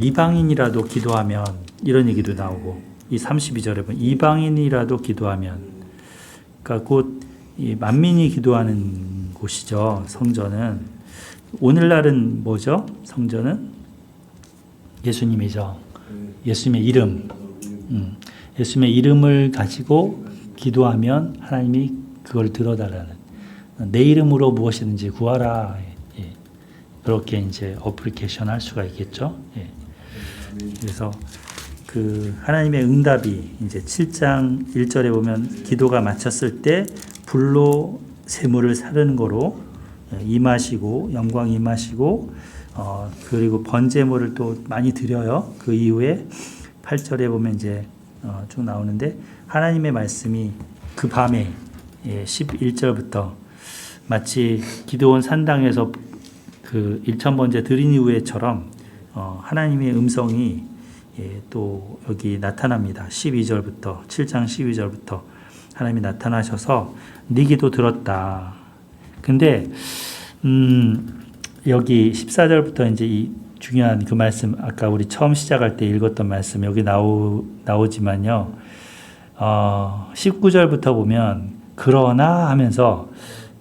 이방인이라도 기도하면 이런 얘기도 나오고 이 32절에 보면 이방인이라도 기도하면 그러니까 곧 이 만민이 기도하는 곳이죠. 성전은 오늘날은 뭐죠? 성전은 예수님이죠. 예수님의 이름. 예수님의 이름을 가지고 기도하면 하나님이 그걸 들어달라는 내 이름으로 무엇이든지 구하라. 그렇게 이제 어플리케이션 할 수가 있겠죠. 예. 그래서 그 하나님의 응답이 이제 7장 1절에 보면 기도가 마쳤을 때 불로 재물을 사르는 거로 임하시고 영광 임하시고 그리고 번제물을 또 많이 드려요. 그 이후에 8절에 보면 이제 쭉 나오는데 하나님의 말씀이 그 밤에 11절부터 마치 기드온 산당에서 그 1,000번째 드린 이후에처럼 하나님의 음성이 또 여기 나타납니다. 12절부터 7장 12절부터 하나님이 나타나셔서 네 기도 들었다. 근데 여기 14절부터 이제 이 중요한 그 말씀 아까 우리 처음 시작할 때 읽었던 말씀 여기 나오지만요. 19절부터 보면 그러나 하면서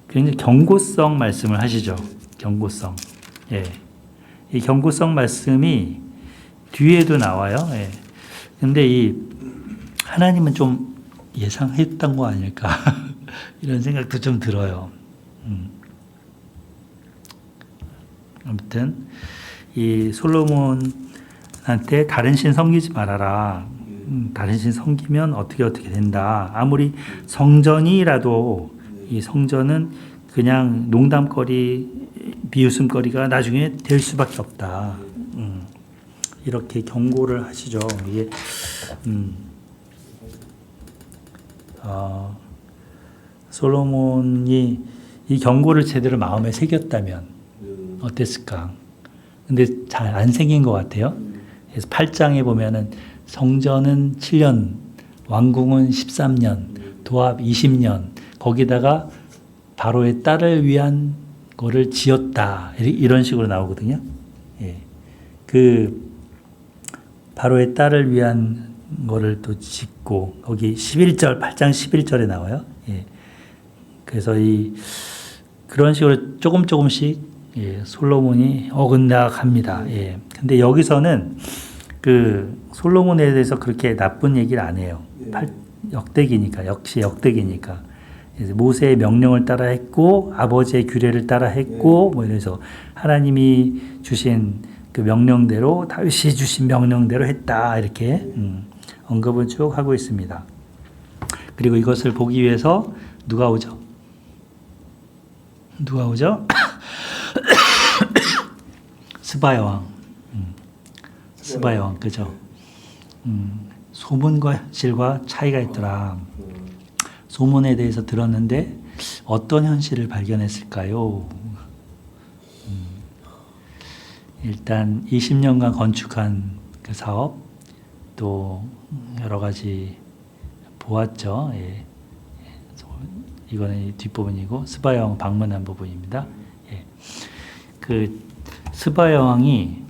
굉장히 경고성 말씀을 하시죠. 경고성. 예. 이 경고성 말씀이 뒤에도 나와요. 예. 근데 이 하나님은 좀 예상했던 거 아닐까 이런 생각도 좀 들어요. 아무튼 이 솔로몬한테 다른 신 섬기지 말아라. 다른 신 섬기면 어떻게 된다. 아무리 성전이라도 이 성전은 그냥 농담거리, 비웃음거리가 나중에 될 수밖에 없다. 이렇게 경고를 하시죠. 이게 솔로몬이 이 경고를 제대로 마음에 새겼다면 어땠을까? 근데 잘 안 새긴 것 같아요. 그래서 8장에 보면은 성전은 7년, 왕궁은 13년, 도합 20년, 거기다가 바로의 딸을 위한 거를 지었다. 이런 식으로 나오거든요. 예. 그 바로의 딸을 위한 거를 또 짓고 거기 11절, 8장 11절에 나와요. 예. 그래서 그런 식으로 조금씩 솔로몬이 어긋나갑니다. 예. 근데 여기서는 그 솔로몬에 대해서 그렇게 나쁜 얘기를 안 해요. 역대기니까, 역시 역대기니까. 모세의 명령을 따라 했고 아버지의 규례를 따라 했고 뭐 이래서 하나님이 주신 그 명령대로 다윗이 주신 명령대로 했다 이렇게 언급을 쭉 하고 있습니다. 그리고 이것을 보기 위해서 누가 오죠? 스바야 왕. 스바야 왕 그죠? 소문과 현실과 차이가 있더라. 소문에 대해서 들었는데 어떤 현실을 발견했을까요? 일단 20년간 건축한 그 사업 또 여러 가지 보았죠. 예. 이거는 뒷부분이고 스바야 왕 방문한 부분입니다. 예. 그 스바야 왕이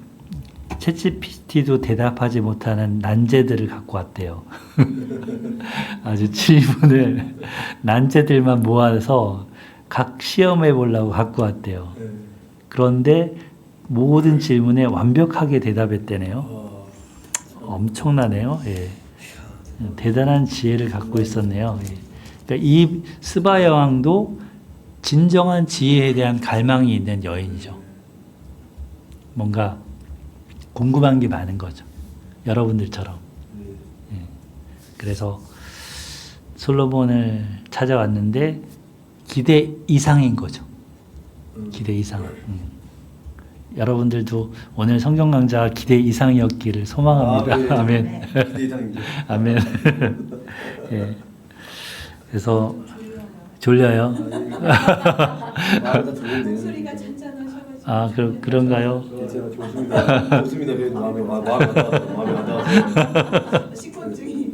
챗GPT도 대답하지 못하는 난제들을 갖고 왔대요. 아주 질문을 난제들만 모아서 각 시험해 보려고 갖고 왔대요. 그런데 모든 질문에 완벽하게 대답했대네요. 엄청나네요. 예. 대단한 지혜를 갖고 있었네요. 예. 그러니까 이 스바야 왕도 진정한 지혜에 대한 갈망이 있는 여인이죠. 뭔가 궁금한 게 많은 거죠. 여러분들처럼. 예. 그래서 솔로몬을 찾아왔는데 기대 이상인 거죠. 기대 이상. 여러분들도 오늘 성경 강좌가 기대 이상이었기를 소망합니다. 아멘. 기대 이상이죠. 아멘. 예. 그래서 졸려요. 목소리가 잔잔하셔가지고. 아, 그런가요? 제가 좋습니다. 좋습니다. 마음에 안 닿았어요. 식곤증이.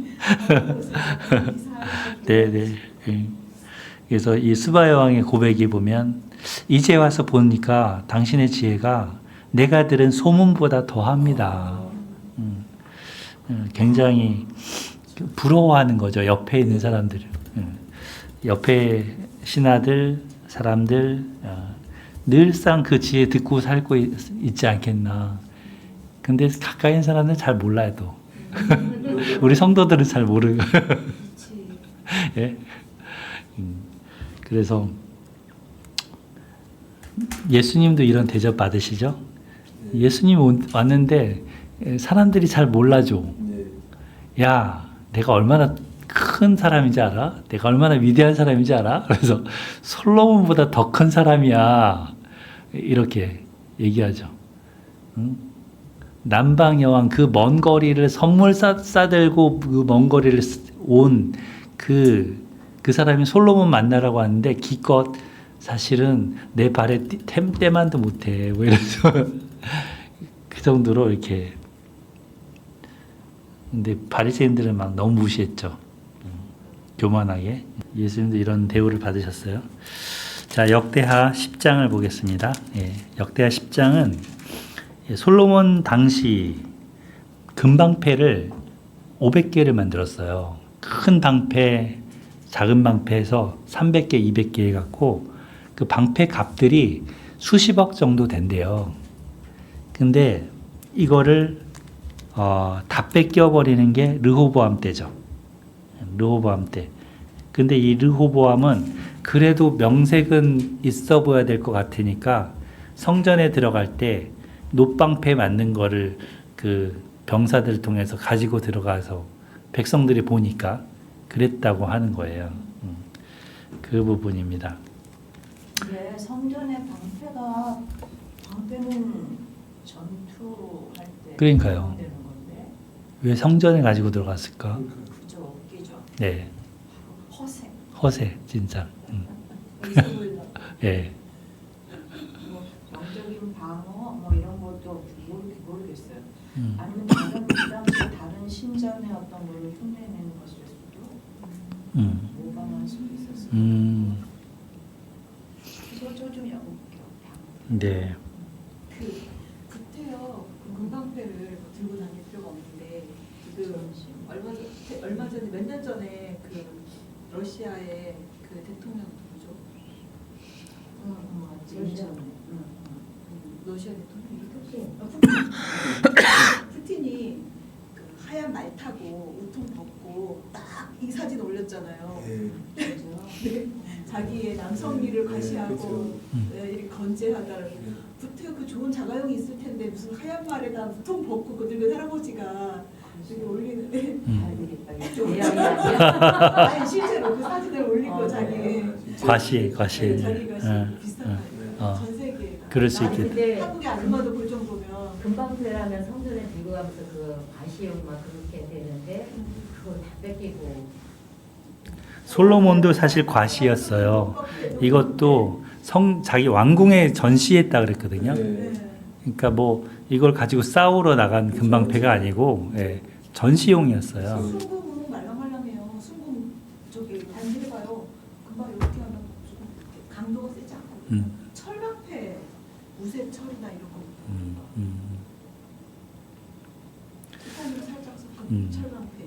네. 그래서 이 스바야 왕의 고백이 보면 이제 와서 보니까 당신의 지혜가 내가 들은 소문보다 더합니다. 굉장히 부러워하는 거죠. 옆에 있는 사람들을. 옆에 신하들, 사람들 늘상 그 지혜 듣고 살고 있지 않겠나. 근데 가까이 있는 사람은 잘 몰라요. 또. 우리 성도들은 잘 모르고. 예? 그래서 예수님도 이런 대접 받으시죠? 예수님 왔는데 사람들이 잘 몰라줘. 네. 야, 내가 얼마나 큰 사람인지 알아? 내가 얼마나 위대한 사람인지 알아? 그래서 솔로몬보다 더 큰 사람이야. 이렇게 얘기하죠. 응? 남방 여왕 그 먼 거리를 선물 싸들고 그 먼 거리를 온 그 사람이 솔로몬 만나라고 하는데 기껏 사실은 내 발에 때만도 못해. 뭐 이래서 그 정도로 이렇게. 근데 바리새인들은 막 너무 무시했죠. 교만하게. 예수님도 이런 대우를 받으셨어요. 자, 역대하 10장을 보겠습니다. 예, 역대하 10장은 솔로몬 당시 금방패를 500개를 만들었어요. 큰 방패, 작은 방패에서 300개, 200개 해갖고 그 방패 값들이 수십억 정도 된대요. 근데 이거를 다 뺏겨버리는 게 르호보암 때죠. 르호보암 때. 근데 이 르호보암은 그래도 명색은 있어 보여야 될 것 같으니까 성전에 들어갈 때 놋방패 만든 거를 그 병사들 통해서 가지고 들어가서 백성들이 보니까 그랬다고 하는 거예요. 그 부분입니다. 네, 성전의 방패는 전투할 때 그러니까요. 사용되는 건데 왜 성전에 가지고 들어갔을까? 그죠, 웃기죠. 네, 허세. 허세 진짜. 예. 뭐 영적인 방어 뭐 이런 것도 모르겠어요. 아니면 다른 그 당시에 다른 신전의 어떤 걸 흉내내는 것일 수도 모방할 수도 있었어요. 저 좀 여볼게요. 네. 그때요 그 금방패를 들고 다닐 필요가 없는데 얼마 전에 몇 년 전에 그 러시아의 그 대통령 누구죠? 러시아 대통령 푸틴이 그 하얀 말 타고 우통 벗고 딱 이 사진 올렸잖아요. 네. 자기의 남성미를 과시하고 이렇게 건재하다는. 부터 그 좋은 자가용이 있을 텐데 무슨 하얀 말에다 우통 벗고 그 늙은 할아버지가 이렇게 올리는데 아니 실제로 그 사진을 올리고 자기 과시. 자기가 비슷한 전 세계에 그럴 수 아니, 있겠다. 근데 한국에 아줌마도 볼 정도면 금방패라면 성전에 들고 가면서 그 과시용 막 그렇게 되는데 그걸 다 뺏기고 솔로몬도 사실 과시였어요. 이것도 자기 왕궁에 전시했다 그랬거든요. 네. 그러니까 뭐 이걸 가지고 싸우러 나간 금방패가 아니고 전시용이었어요. 순금은 말랑말랑해요. 순금 저기 반지해봐요. 금방 이렇게 하면 조금 강도가 세지 않고 철방패, 무쇠 철이나 이런 거 티타늄 살짝 섞은 철방패.